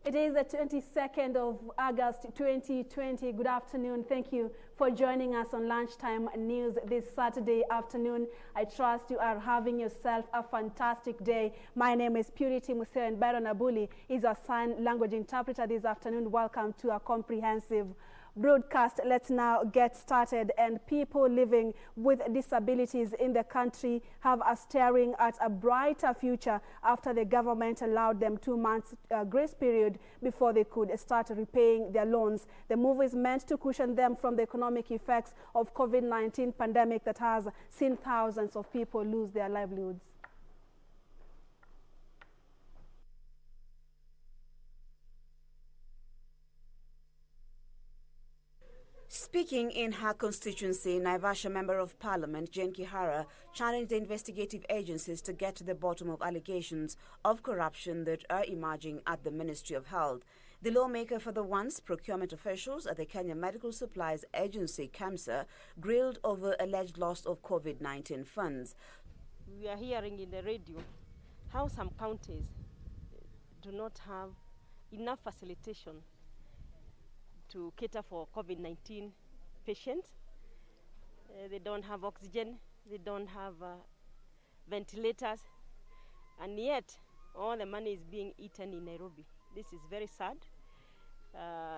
It is the 22nd of August 2020. Good afternoon. Thank you for joining us on Lunchtime News this Saturday afternoon. I trust you are having yourself a fantastic day. My name is Purity Museo, and Byron Abuli is our sign language interpreter this afternoon. Welcome to a comprehensive broadcast. Let's now get started. And people living with disabilities in the country have a staring at a brighter future after the government allowed them 2 months grace period before they could start repaying their loans. The move is meant to cushion them from the economic effects of COVID-19 pandemic that has seen thousands of people lose their livelihoods. Speaking in her constituency, Naivasha Member of Parliament Jane Kihara challenged the investigative agencies to get to the bottom of allegations of corruption that are emerging at the Ministry of Health. The lawmaker for the once procurement officials at the Kenya Medical Supplies Agency, KEMSA, grilled over alleged loss of COVID-19 funds. We are hearing in the radio how some counties do not have enough facilitation to cater for COVID-19 patients. They don't have oxygen, they don't have ventilators, and yet all the money is being eaten in Nairobi. This is very sad,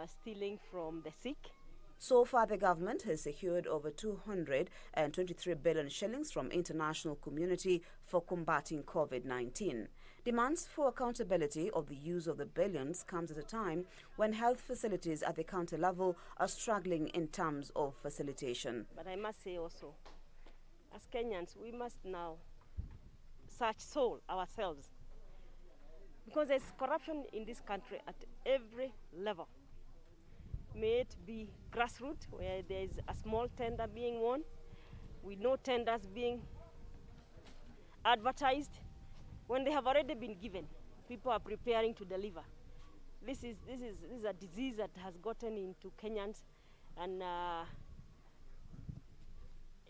stealing from the sick. So far, the government has secured over 223 billion shillings from international community for combating COVID-19. Demands for accountability of the use of the billions comes at a time when health facilities at the county level are struggling in terms of facilitation. But I must say also, as Kenyans, we must now search soul ourselves, because there's corruption in this country at every level. May it be grassroots, where there is a small tender being won, with no tenders being advertised. When they have already been given, people are preparing to deliver. This is a disease that has gotten into Kenyans, and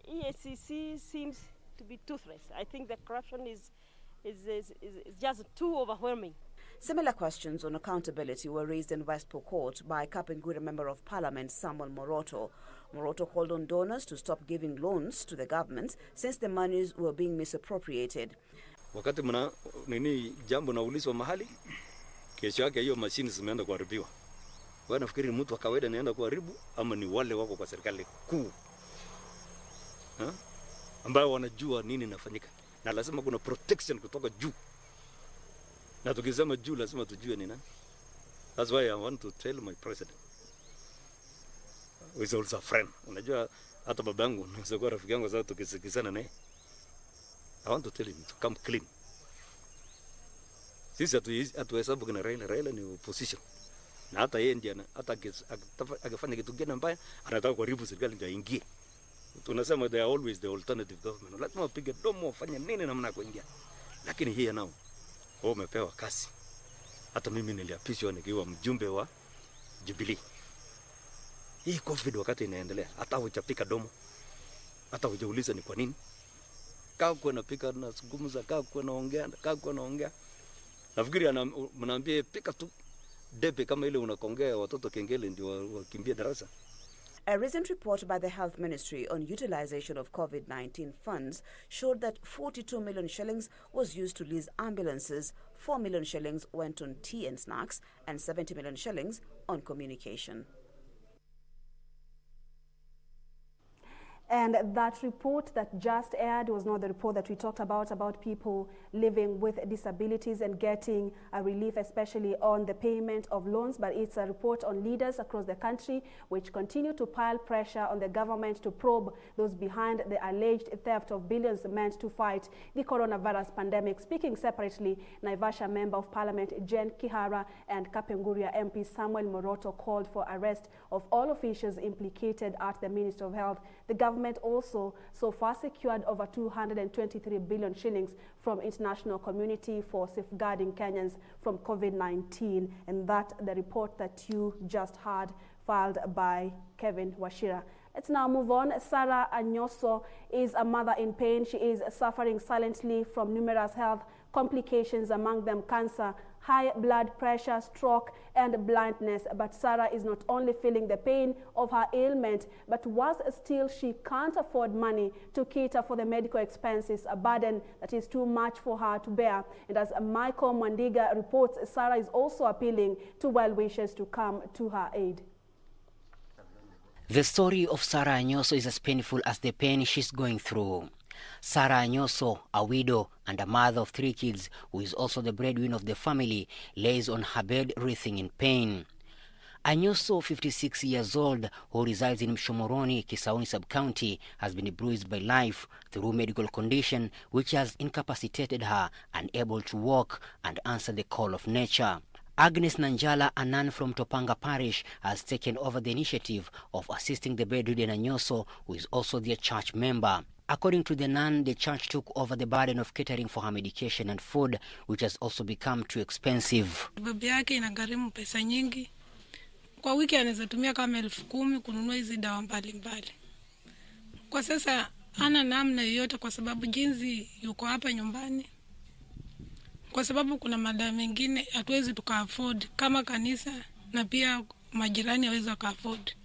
EACC seems to be toothless. I think the corruption is just too overwhelming. Similar questions on accountability were raised in West Pokot by Kapengura Member of Parliament Samuel Moroto. Moroto called on donors to stop giving loans to the government since the monies were being misappropriated. Wakati mna jambo naulizwa mahali, kesho yake hiyo mashini zimeenda kuharibiwa. Wewe nafikiri mtu wa kawaida anaenda kuharibu ama ni wale wako kwa serikali kuu? Ambao wanajua nini inafanyika. Na lazima kuna protection kutoka juu. Na tukisema juu lazima tujue ni nani. That's why I want to tell my president, who is also a friend. Unajua hata babangu naweza kuwa rafiki yangu, sasa tukisikizana naye, I want to tell him to come clean. Sisi hatuhesabu kina Raila ni opposition. Na hata yeye ndiye hata akifanya kitu gani mbaya anataka kuharibu serikali ndio aingie. Tunasema they are always the alternative government. Lazima wapige domo wafanye nini namna kuingia. Lakini hii nao wao wamepewa kasi. Hata mimi niliapishwa nikiwa mjumbe wa Jubilee. Hii COVID wakati inaendelea, hata hujapika domo, hata hujauliza ni kwa nini. Kaa kwa napika na zungumza, kaa kwa naongea. Nafikiri mnaambia pika tu debe kama ile unakongea watoto kengele ndio wakimbia darasa. A recent report by the Health Ministry on utilization of COVID-19 funds showed that 42 million shillings was used to lease ambulances, 4 million shillings went on tea and snacks, and 70 million shillings on communication. And that report that just aired was not the report that we talked about people living with disabilities and getting a relief, especially on the payment of loans, but it's a report on leaders across the country which continue to pile pressure on the government to probe those behind the alleged theft of billions meant to fight the coronavirus pandemic. Speaking separately, Naivasha Member of Parliament Jane Kihara and Kapengura MP Samuel Moroto called for arrest of all officials implicated at the Ministry of Health. The government also so far secured over 223 billion shillings from international community for safeguarding Kenyans from COVID-19, and that the report that you just heard filed by Kevin Washira. Let's now move on. Sarah Anjoso is a mother in pain. She is suffering silently from numerous health complications, among them cancer, high blood pressure, stroke, and blindness. But Sarah is not only feeling the pain of her ailment, but worse still, she can't afford money to cater for the medical expenses, a burden that is too much for her to bear. And as Michael Mwandiga reports, Sarah is also appealing to well-wishers to come to her aid. The story of Sarah Anjoso is as painful as the pain she's going through. Sarah Anjoso, a widow and a mother of 3 kids, who is also the breadwinner of the family, lays on her bed writhing in pain. Anjoso, 56 years old, who resides in Mshomoroni, Kisauni sub-county, has been bruised by life through medical condition which has incapacitated her, unable to walk and answer the call of nature. Agnes Nanjala, a nun from Topanga Parish, has taken over the initiative of assisting the bedridden Anjoso, who is also their church member. According to the nun, the church took over the burden of catering for her medication and food, which has also become too expensive. Bibi yake inagharimu pesa nyingi. Kwa wiki anaweza tumia kama 10,000 kununua hizi dawa mbalimbali. Kwa sasa ana namna yoyote kwa sababu jinsi yuko hapa nyumbani. Kwa sababu kuna madawa mengine hatuwezi tuka-afford kama kanisa, na pia majirani hawezi waka-afford.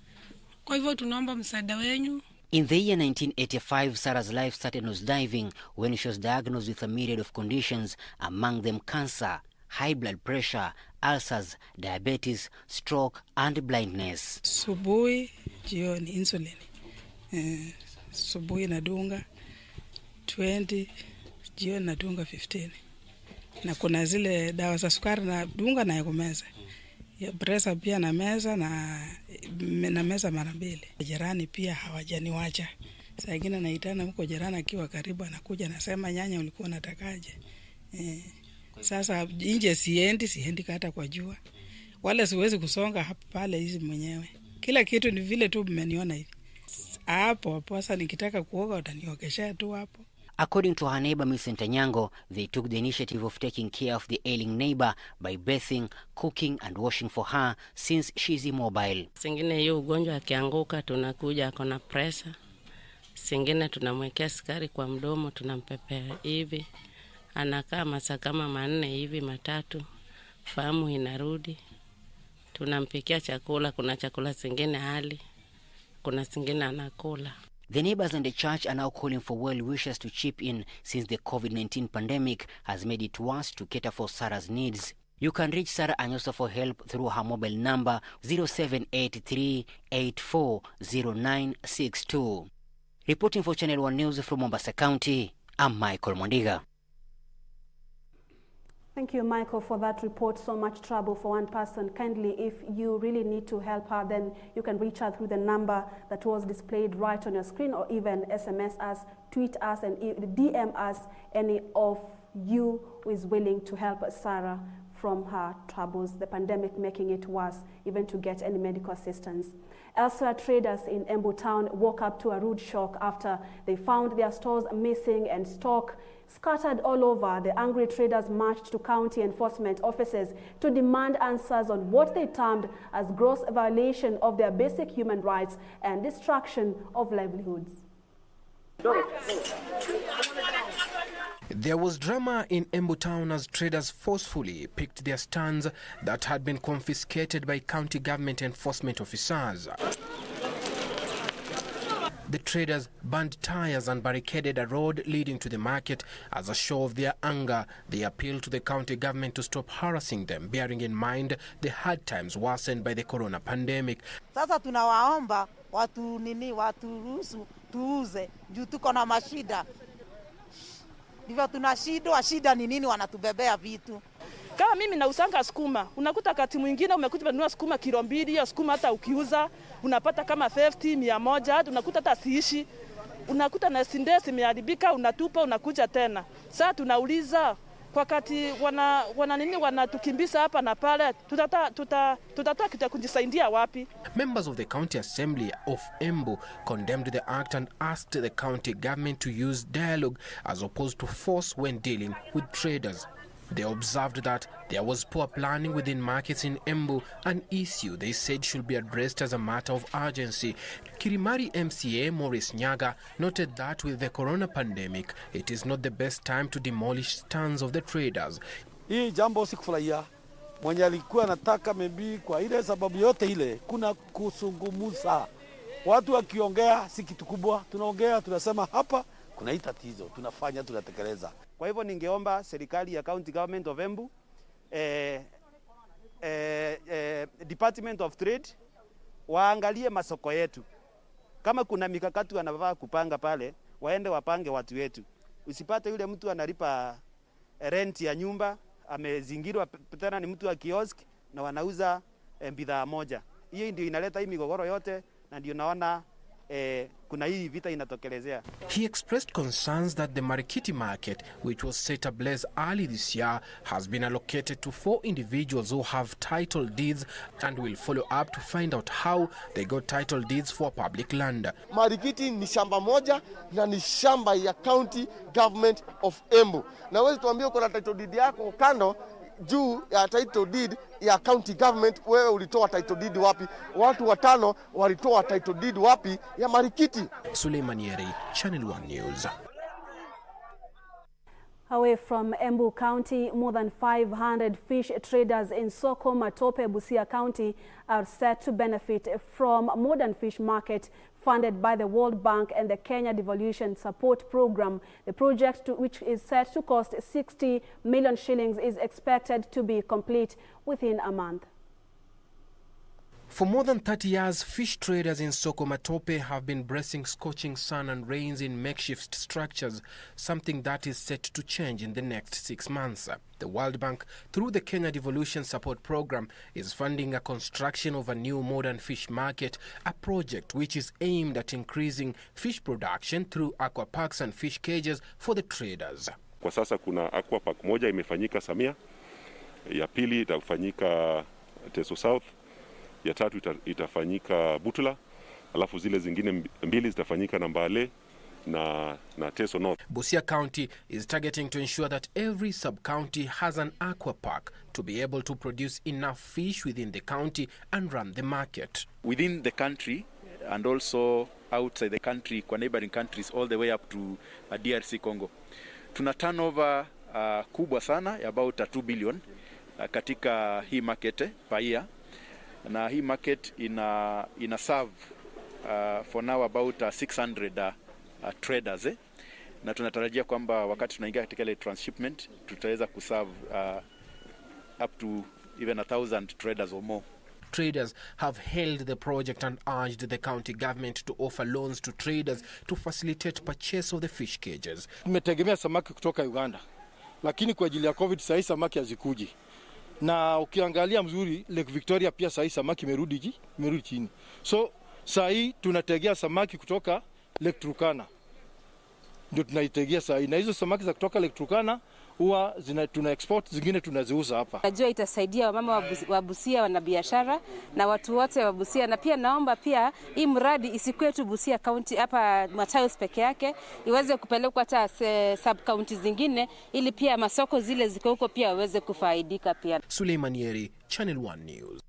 Kwa hivyo tunaomba msaada wenu. In the year 1985, Sarah's life started nosediving when she was diagnosed with a myriad of conditions, among them cancer, high blood pressure, ulcers, diabetes, stroke, and blindness. Subuhi, jioni, insulin. Subuhi nadunga 20, jioni nadunga 15. Na kuna zile dawa za sukari nadunga na kumeza. Ya pressure pia na meza na meza mara 2. Jirani pia hawajaniwacha. Saa nyingine naitana huko jirani akiwa karibu, anakuja nasema, nyanya ulikuwa unatakaje? Sasa nje siendi hata kwa jua. Wala siwezi kusonga hapa pale hizi mwenyewe. Kila kitu ni vile tu mmeniona hivi. Hapo sasa nikitaka kuoga utaniokesha tu hapo. According to her neighbor, Miss Nyango, they took the initiative of taking care of the ailing neighbor by bathing, cooking and washing for her since she's immobile. Singine hiyo ugonjwa akianguka tunakuja akona pressure. Singine tunamwekea sukari kwa mdomo, tunampepea hivi. Anakaa masaa kama 4 hivi 3. Fahamu inarudi. Tunampikia chakula, kuna chakula singine hali. Kuna singine anakula. The neighbors and the church are now calling for well-wishers to chip in since the COVID-19 pandemic has made it worse to cater for Sarah's needs. You can reach Sarah Anjoso for help through her mobile number 0783840962. Reporting for Channel 1 News from Mombasa County, I'm Michael Mwandiga. Thank you, Michael, for that report. So much trouble for one person. Kindly, if you really need to help her, then you can reach her through the number that was displayed right on your screen, or even SMS us, tweet us, and DM us, any of you who is willing to help Sarah from her troubles, the pandemic making it worse, even to get any medical assistance. Elsewhere, traders in Embu Town woke up to a rude shock after they found their stores missing and stock scattered all over. The angry traders marched to county enforcement offices to demand answers on what they termed as gross violation of their basic human rights and destruction of livelihoods. There was drama in Embu Town as traders forcefully picked their stands that had been confiscated by county government enforcement officers. The traders burned tires and barricaded a road leading to the market. As a show of their anger, they appealed to the county government to stop harassing them, bearing in mind the hard times worsened by the corona pandemic. Sasa tunawaomba waturuhusu tuuze juu tuko na mashida. Ndivyo tunashindwa, shida ni nini wanatubebea vitu. Kama mimi nausanga sukuma, unakuta kati mwingine umekuja kununua sukuma kilo 2, ya sukuma hata ukiuza unapata kama 50, 100, unakuta hata siishi. Unakuta na sindesi imeharibika, unatupa, unakuja tena. Sasa tunauliza kwa kati wanatukimbisa hapa na pale, tutatoa kujisaidia wapi? Members of the County Assembly of Embu condemned the act and asked the county government to use dialogue as opposed to force when dealing with traders. They observed that there was poor planning within markets in Embu, an issue they said should be addressed as a matter of urgency. Kirimari MCA Maurice Nyaga noted that with the corona pandemic, it is not the best time to demolish stands of the traders. Hii jambo sikufurahia. Mwenye alikuwa anataka maybe kwa ile sababu yote ile kuna kusungumusa. Watu wakiongea si kitu kubwa, tunaongea tunasema hapa kuna hii tatizo, tunafanya tunatekeleza. Kwa hivyo ningeomba serikali ya County Government of Embu, Department of Trade waangalie masoko yetu. Kama kuna mikakati wanafaa kupanga pale, waende wapange watu wetu. Usipate yule mtu analipa rent ya nyumba, amezingirwa tena ni mtu wa kiosk na wanauza bidhaa moja. Hiyo ndio inaleta hii migogoro yote na ndio naona kuna hii vita inatokelezea. He expressed concerns that the Marikiti market, which was set ablaze early this year, has been allocated to 4 individuals who have title deeds and will follow up to find out how they got title deeds for public land. Marikiti ni shamba moja na ni shamba ya County Government of Embu. Na wewe tuambie uko na title deed yako kando juu ya title deed ya county government, wewe ulitoa title deed wapi? Watu watano walitoa title deed wapi ya Marikiti? Suleiman Yeri, Channel 1 News. Away from Embu County, more than 500 fish traders in Soko Matope, Busia County are set to benefit from modern fish market funded by the World Bank and the Kenya Devolution Support Program. The project, which is set to cost 60 million shillings, is expected to be complete within a month. For more than 30 years, fish traders in Soko Matope have been bracing scorching sun and rains in makeshift structures, something that is set to change in the next 6 months. The World Bank, through the Kenya Devolution Support Program, is funding a construction of a new modern fish market, a project which is aimed at increasing fish production through aquaparks and fish cages for the traders. Kwa sasa kuna aquapark moja imefanyika Samia, ya pili itafanyika Teso South, ya tatu itafanyika Butula, alafu zile zingine mbili zitafanyika na Mbale na Teso North. Busia County is targeting to ensure that every sub-county has an aqua park to be able to produce enough fish within the county and run the market. Within the country and also outside the country, kwa neighboring countries all the way up to DRC Congo. Tuna turnover kubwa sana ya about 2 billion katika hii market per year. Na hii market ina serve for now about 600 traders na tunatarajia kwamba wakati tunaingia katika ile transshipment tutaweza kuserve up to even 1,000 traders or more. Traders have hailed the project and urged the county government to offer loans to traders to facilitate purchase of the fish cages. Tumetegemea samaki kutoka Uganda, lakini kwa ajili ya COVID sasa samaki hazikuji. Na ukiangalia mzuri Lake Victoria pia sasa samaki imerudi chini. So sasa tunategea samaki kutoka Lake Turkana. Ndio tunaitegea sasa. Na hizo samaki za kutoka Lake Turkana huwa tuna export, zingine tunaziuza hapa. Najua itasaidia wamama wa Busia wana biashara na watu wote wa Busia, na pia naomba pia hii mradi isikuwe tu Busia County hapa Machakos peke yake, iweze kupelekwa hata sub county zingine ili pia masoko zile ziko huko pia waweze kufaidika pia. Suleiman Yeri, Channel 1 News.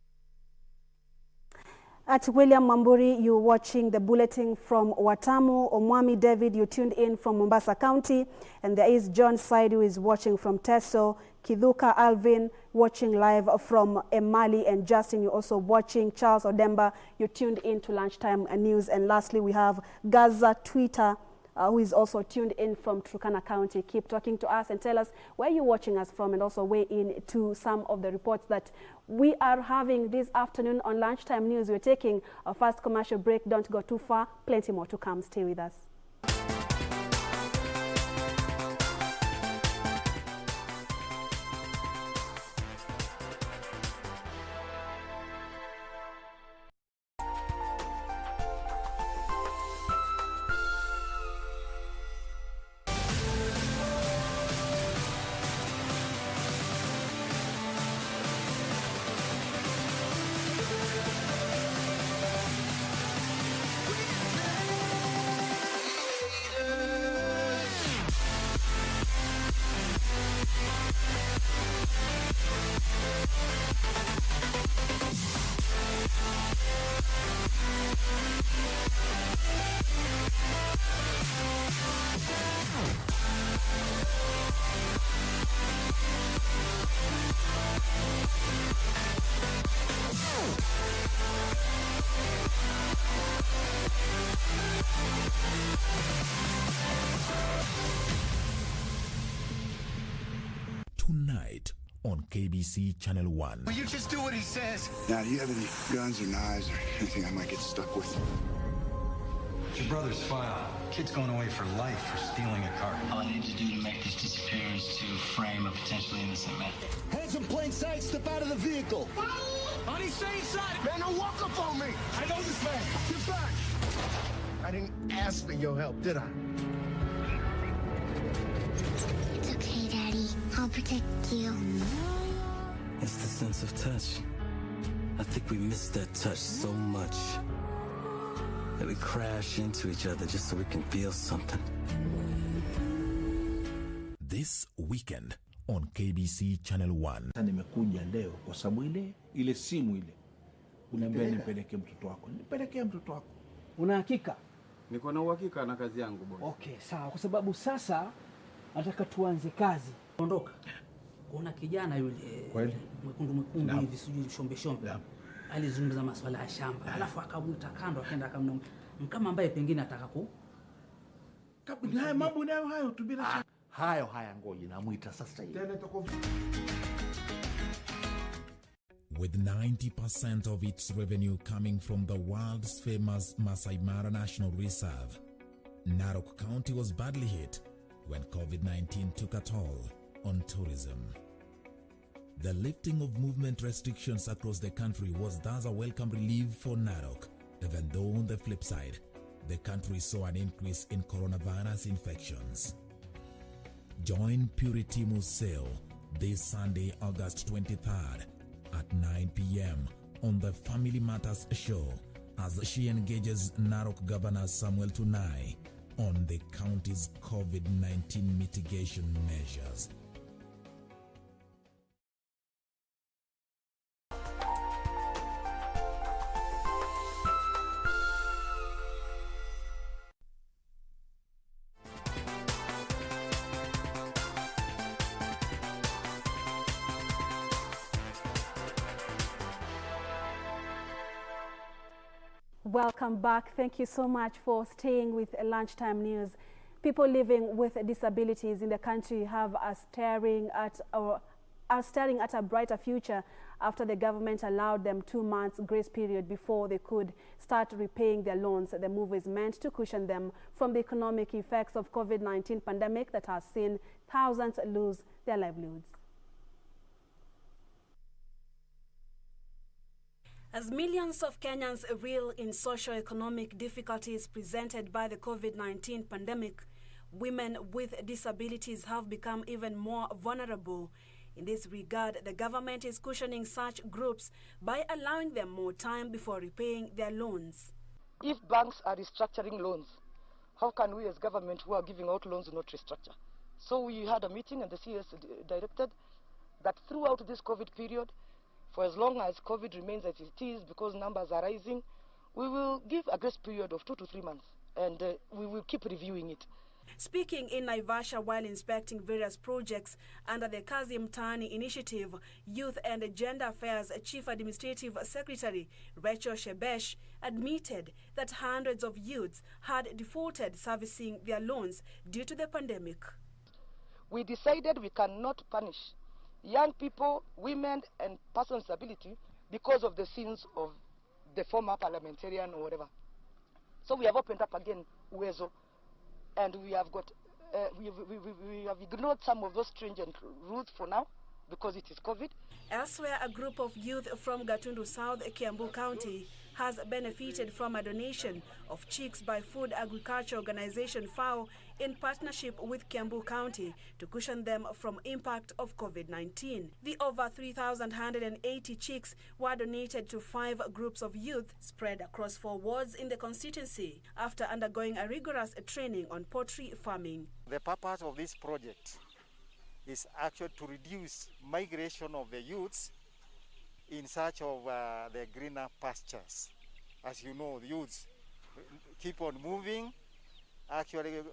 At William Mamburi, you're watching the bulletin from Watamu. Omwami David, you tuned in from Mombasa County. And there is John Said, who is watching from Teso. Kiduka Alvin, watching live from Emali. And Justin, you're also watching. Charles Odemba, you tuned in to Lunchtime News. And lastly, we have Gaza Twitter, who is also tuned in from Turkana County. Keep talking to us and tell us where you're watching us from, and also weigh in to some of the reports that we are having this afternoon on Lunchtime News. We're taking a first commercial break. Don't go too far. Plenty more to come. Stay with us. on KBC Channel 1. Will you just do what he says? Now, do you have any guns or knives or anything I might get stuck with? Your brother's file. Kid's going away for life for stealing a car. All I need to do to make this disappear is to frame a potentially innocent man. Hands in plain sight, step out of the vehicle. Honey, stay inside. Man, don't walk up on me. I know this man. Get back. I didn't ask for your help, did I? It's okay, Daddy. I'll protect you. It's the sense of touch. I think we miss that touch so much that we crash into each other just so we can feel something. This weekend on KBC Channel 1. Nimekuja leo kwa sababu ile simu ile unaambia nipeleke mtoto wako. Nipelekea mtoto wako. Una hakika? Niko na uhakika na kazi yangu boss. Okay, sawa, kwa sababu sasa nataka tuanze kazi. Ondoka. Kuna kijana yule mwekundu hivi sijui shombe. Alizungumza masuala ya shamba. Alafu akavuta kando akaenda kama ambaye pengine ataka kabla mambo nayo hayo tu bila shaka. Haya ngoja namuita sasa hivi. With 90% of its revenue coming from the world's famous Masai Mara National Reserve, Narok County was badly hit when COVID-19 took a toll on tourism. The lifting of movement restrictions across the country was thus a welcome relief for Narok, even though on the flip side, the country saw an increase in coronavirus infections. Join Purity Museo this Sunday, August 23rd at 9 p.m. on the Family Matters show as she engages Narok Governor Samuel Tunai on the county's COVID-19 mitigation measures. Welcome back. Thank you so much for staying with Lunchtime News. People living with disabilities in the country are staring at a brighter future after the government allowed them 2 months grace period before they could start repaying their loans. The move is meant to cushion them from the economic effects of COVID-19 pandemic that has seen thousands lose their livelihoods. As millions of Kenyans reel in socio-economic difficulties presented by the COVID-19 pandemic, women with disabilities have become even more vulnerable. In this regard, the government is cushioning such groups by allowing them more time before repaying their loans. If banks are restructuring loans, how can we as government who are giving out loans not restructure? So we had a meeting and the CS directed that throughout this COVID period, for as long as COVID remains as it is, because numbers are rising, we will give a grace period of 2 to 3 months, and we will keep reviewing it. Speaking in Naivasha while inspecting various projects under the Kazi Mtaani Initiative, Youth and Gender Affairs Chief Administrative Secretary Rachel Shebesh admitted that hundreds of youths had defaulted servicing their loans due to the pandemic. We decided we cannot punish young people, women, and persons with disability because of the sins of the former parliamentarian or whatever. So we have opened up again Uwezo, and we have got we have ignored some of those stringent rules for now because it is COVID. Elsewhere, a group of youth from Gatundu South, Kiambu County, has benefited from a donation of chicks by Food Agriculture Organization FAO in partnership with Kiambu County to cushion them from impact of COVID-19. The over 3,180 chicks were donated to 5 groups of youth spread across 4 wards in the constituency after undergoing a rigorous training on poultry farming. The purpose of this project is actually to reduce migration of the youths in search of the greener pastures. As you know, the youths keep on moving, actually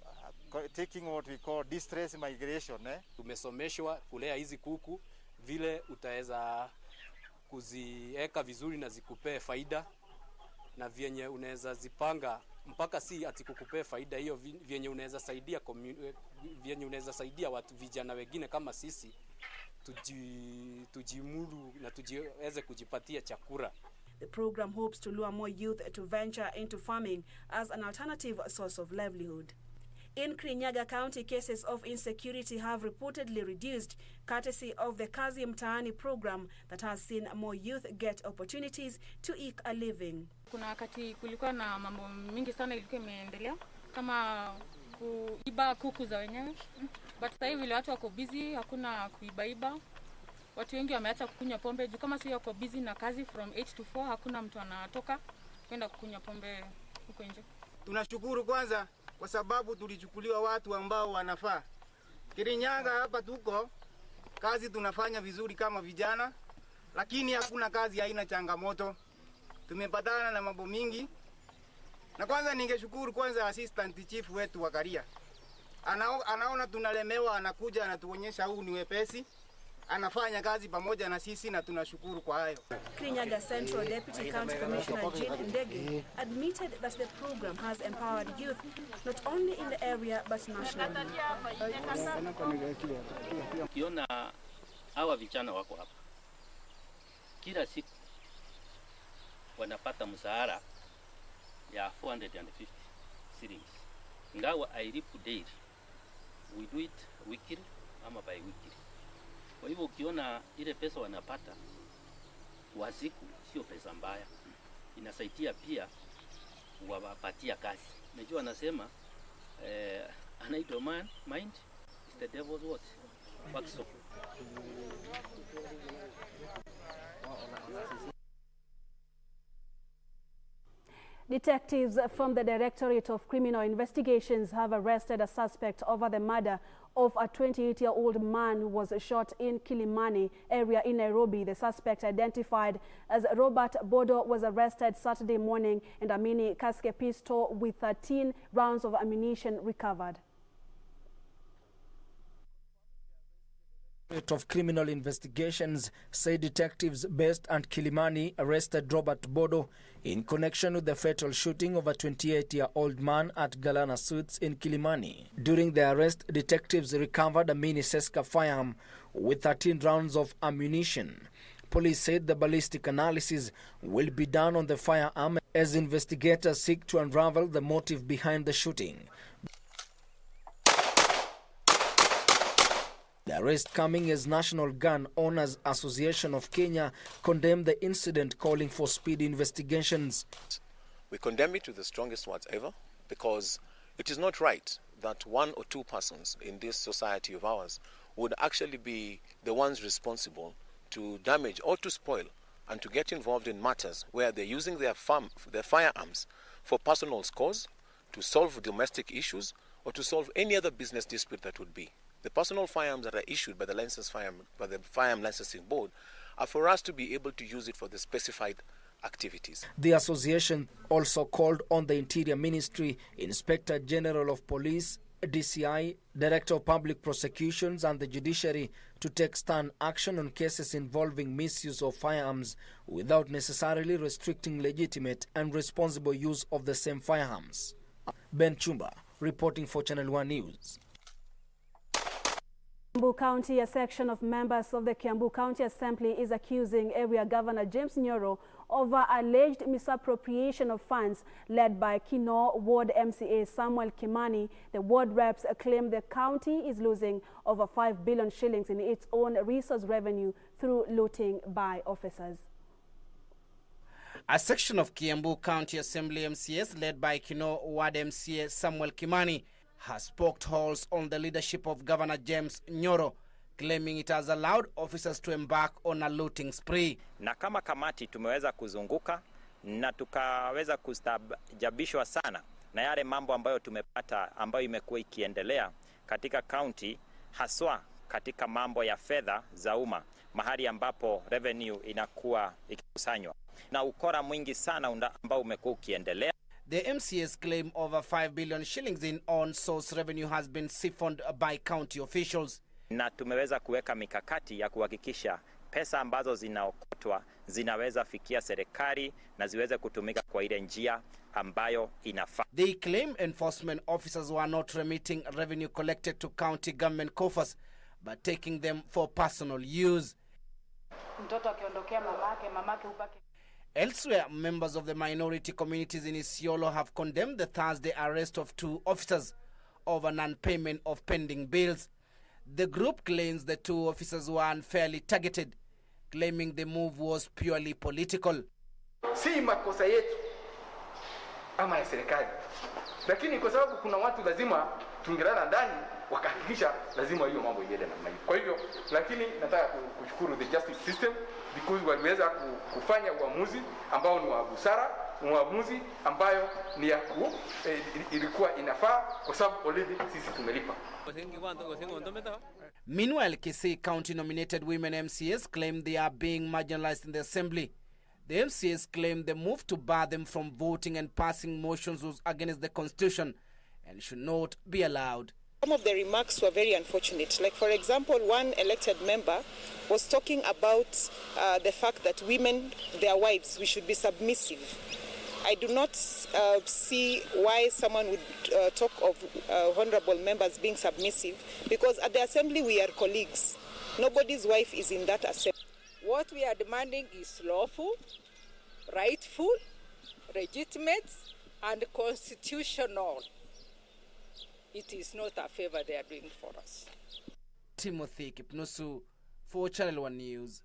taking what we call distress migration. Tumesomeshwa kulea hizi kuku vile utaweza kuzieka vizuri na zikupee faida, na vyenye unaweza zipanga mpaka si ati kukupea faida hiyo, vyenye unaweza saidia watu vijana wengine kama sisi tujimudu na tujiweze kujipatia chakula. The program hopes to lure more youth to venture into farming as an alternative source of livelihood. In Kirinyaga County, cases of insecurity have reportedly reduced, courtesy of the Kazi Mtaani program that has seen more youth get opportunities to eke a living. Kuna wakati kulikuwa na mambo mingi sana ilikuwa imeendelea kama kuiba kuku za wenyewe, but sasa hivi watu wako busy, hakuna kuibaiba. Watu wengi wameacha kukunywa pombe juu kama sio wako busy na kazi from 8 to 4, hakuna mtu anatoka kwenda kukunywa pombe huko nje. Tunashukuru kwanza kwa sababu tulichukuliwa watu ambao wanafaa. Kirinyaga hapa tuko kazi tunafanya vizuri kama vijana, lakini hakuna kazi haina changamoto. Tumepatana na mambo mingi. Na kwanza ningeshukuru kwanza assistant chief wetu wa Karia. Anaona tunalemewa, anakuja anatuonyesha huu ni wepesi. Anafanya kazi pamoja na sisi na tunashukuru kwa hayo. Kirinyaga Central Deputy County Commissioner Jean Ndege admitted that the program has empowered youth not only in the area but nationally. Ukiona hawa vijana wako hapa, kila siku wanapata mshahara ya 450 shillings. Ingawa ailipu daily. We do it weekly ama by weekly. Kwa hivyo ukiona ile pesa wanapata kwa siku sio pesa mbaya. Inasaidia pia kuwapatia kazi. Unajua anasema an idle mind is the devil's workshop. Detectives from the Directorate of Criminal Investigations have arrested a suspect over the murder of a 28-year-old man who was shot in Kilimani area in Nairobi. The suspect, identified as Robert Bodo, was arrested Saturday morning, and a mini casque pistol with 13 rounds of ammunition recovered. Of Criminal Investigations said detectives based at Kilimani arrested Robert Bodo in connection with the fatal shooting of a 28-year-old man at Galana Suits in Kilimani. During the arrest, detectives recovered a mini Seska firearm with 13 rounds of ammunition. Police said the ballistic analysis will be done on the firearm as investigators seek to unravel the motive behind the shooting. The arrest coming as National Gun Owners Association of Kenya condemned the incident, calling for speedy investigations. We condemn it with the strongest words ever, because it is not right that one or two persons in this society of ours would actually be the ones responsible to damage or to spoil and to get involved in matters where they're using their firearms for personal scores, to solve domestic issues, or to solve any other business dispute that would be. The personal firearms that are issued by the Firearm Licensing Board are for us to be able to use it for the specified activities. The association also called on the Interior Ministry, Inspector General of Police, DCI, Director of Public Prosecutions and the Judiciary to take stern action on cases involving misuse of firearms without necessarily restricting legitimate and responsible use of the same firearms. Ben Chumba, reporting for Channel 1 News. Embu County, a section of members of the Embu County Assembly is accusing Area Governor James Nyoro over alleged misappropriation of funds led by Kino Ward MCA Samuel Kimani. The ward reps claim the county is losing over 5 billion shillings in its own resource revenue through looting by officers. A section of Embu County Assembly MCAs led by Kino Ward MCA Samuel Kimani has poked holes on the leadership of Governor James Nyoro, claiming it has allowed officers to embark on a looting spree. Na kama kamati tumeweza kuzunguka na tukaweza kustajabishwa sana na yale mambo ambayo tumepata ambayo imekuwa ikiendelea katika county, haswa katika mambo ya fedha za umma, mahali ambapo revenue inakuwa ikikusanywa, na ukora mwingi sana ambao umekuwa ukiendelea. The MCAs claim over 5 billion shillings in on-source revenue has been siphoned by county officials. Na tumeweza kuweka mikakati ya kuhakikisha pesa ambazo zinaokotwa zinaweza fikia serikali na ziweze kutumika kwa ile njia ambayo inafaa. They claim enforcement officers were not remitting revenue collected to county government coffers, but taking them for personal use. Elsewhere, members of the minority communities in Isiolo have condemned the Thursday arrest of 2 officers over non-payment of pending bills. The group claims the 2 officers were unfairly targeted, claiming the move was purely political. Si makosa yetu ama ya serikali, lakini kwa sababu kuna watu lazima tungelala ndani wakahakikisha lazima hiyo mambo iende namna hiyo. Kwa hivyo, lakini nataka kushukuru the justice system because waliweza kufanya uamuzi ambao ni wa busara, uamuzi ambayo ni ya ilikuwa inafaa kwa sababu already sisi tumelipa. Meanwhile, Kisii County nominated women MCAs claim they are being marginalized in the assembly. The MCAs claim the move to bar them from voting and passing motions was against the constitution and should not be allowed. Some of the remarks were very unfortunate. Like, for example, one elected member was talking about the fact that women, their wives, we should be submissive. I do not see why someone would talk of honorable members being submissive, because at the assembly we are colleagues. Nobody's wife is in that assembly. What we are demanding is lawful, rightful, legitimate, and constitutional. It is not a favor they are doing for us. Timothy Kipnusu for Channel 1 News.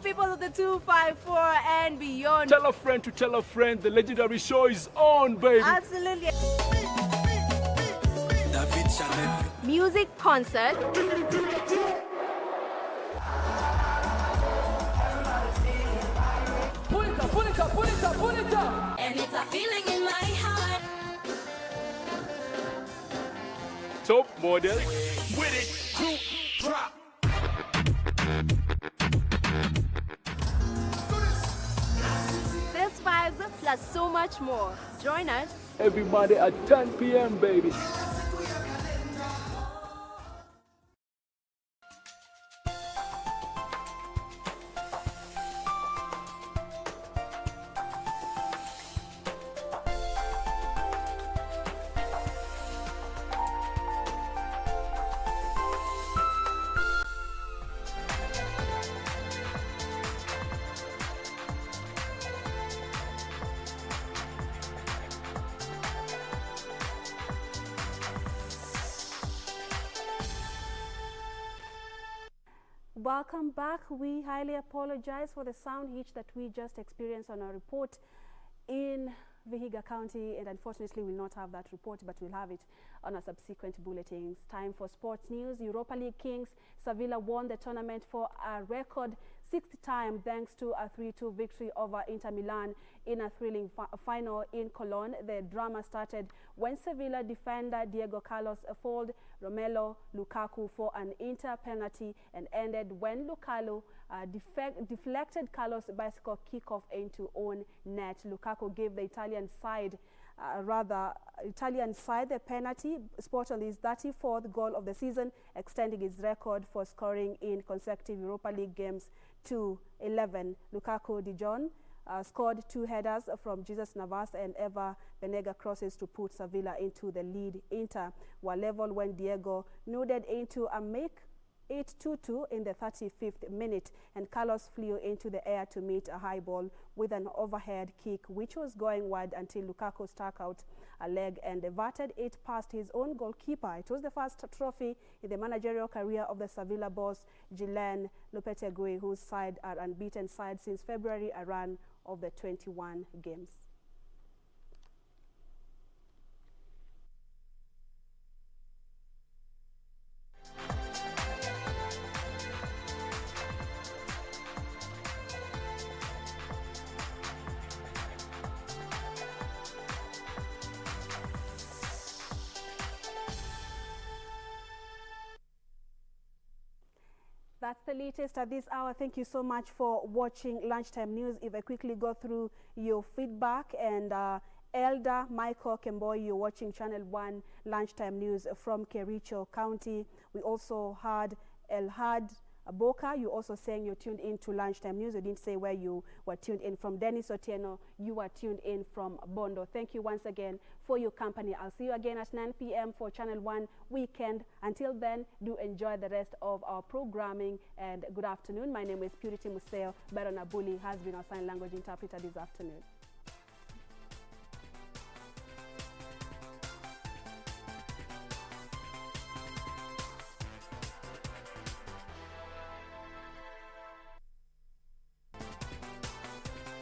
People of the 254 and beyond. Tell a friend to tell a friend, the legendary show is on, baby. Absolutely. Music concert. Pull it up, pull it up, pull it up, pull it up. And it's a feeling in my heart. Top model. With it, group drop. This vibes plus so much more. Join us every Monday at 10 p.m. baby. Welcome back. We highly apologize for the sound hitch that we just experienced on our report in Vihiga County, and unfortunately we'll not have that report, but we'll have it on our subsequent bulletins. Time for sports news. Europa League kings Sevilla won the tournament for a record sixth time thanks to a 3-2 victory over Inter Milan in a thrilling final in Cologne. The drama started when Sevilla defender Diego Carlos fouled Romelu Lukaku for an Inter penalty and ended when Lukaku deflected Carlos' bicycle kickoff into own net. Lukaku gave the Italian side the penalty spot on his 34th goal of the season, extending his record for scoring in consecutive Europa League games to 11. Lukaku Dijon scored 2 headers from Jesus Navas and Eva Benega crosses to put Sevilla into the lead. Inter were level when Diego nodded into a make it 2-2 in the 35th minute, and Carlos flew into the air to meet a high ball with an overhead kick which was going wide until Lukaku stuck out a leg and diverted it past his own goalkeeper. It was the first trophy in the managerial career of the Sevilla boss Gilles Lopetegui, whose side are unbeaten side since February, a run of the 21 games. That's the latest at this hour. Thank you so much for watching Lunchtime News. If I quickly go through your feedback, and Elder Michael Kemboy, you're watching Channel 1 Lunchtime News from Kericho County. We also had Elhad Boka, you also saying you're tuned in to Lunchtime News. You didn't say where you were tuned in from. Dennis Otieno, you were tuned in from Bondo. Thank you once again for your company. I'll see you again at 9 p.m. for Channel 1 Weekend. Until then, do enjoy the rest of our programming, and good afternoon. My name is Purity Museo. Baron Abuli has been our sign language interpreter this afternoon.